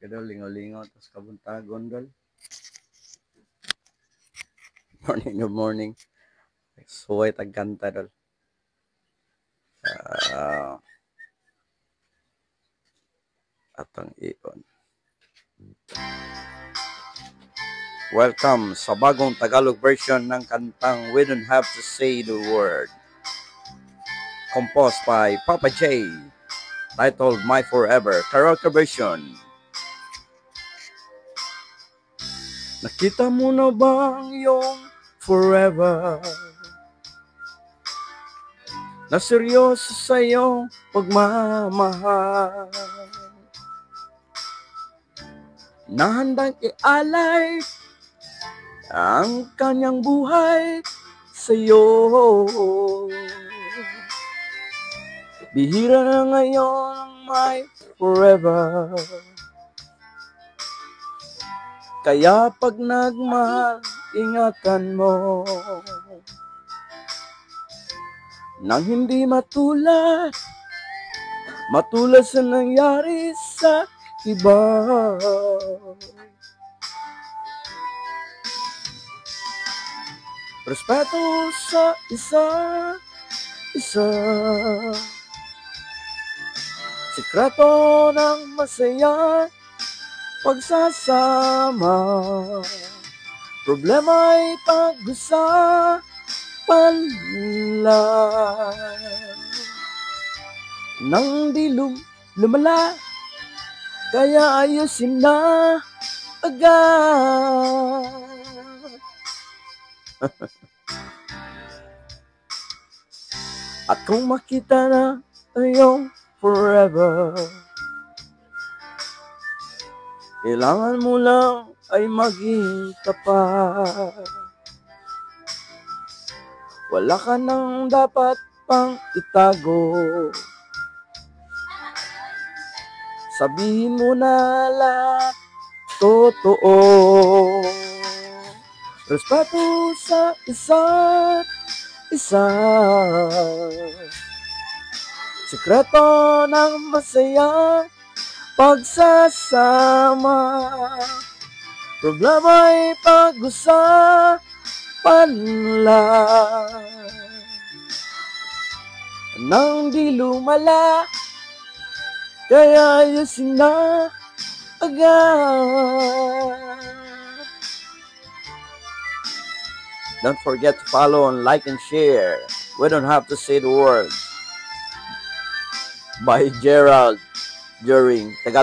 Kadol, lingaw-lingaw, tapos kabuntagon, dol. Morning, good morning. Suway tagkanta, dol. Atang iyon. Welcome sa bagong Tagalog version ng kantang We Don't Have to Say the Word. Composed by Papa J. Titled My Forever. Karaoke version. Nakita mo na ba ang iyong forever? Na seryoso sa iyong pagmamahal, na handang ialay ang kanyang buhay sa iyo. Bihira na ngayon ang my forever, kaya pag nagmahal, ingatan mo nang hindi matulad sa nangyari sa iba. Respeto sa isa, sikreto ng masaya pagsasama, problema ay pag-usapan lang, nang di lumala, kaya ayusin na agad. At kung makita na iyong forever, kailangan mo lang ay maging tapat. Wala ka nang dapat pang itago, sabihin mo na lahat totoo. Respeto sa isa't isa, sikreto ng masaya pagsasama, problema ay pag-usapan lang, nang di lumala, kaya ayusin na agad. Don't forget to follow and like and share. We Don't Have to Say the Words by Gerald during Tagalog.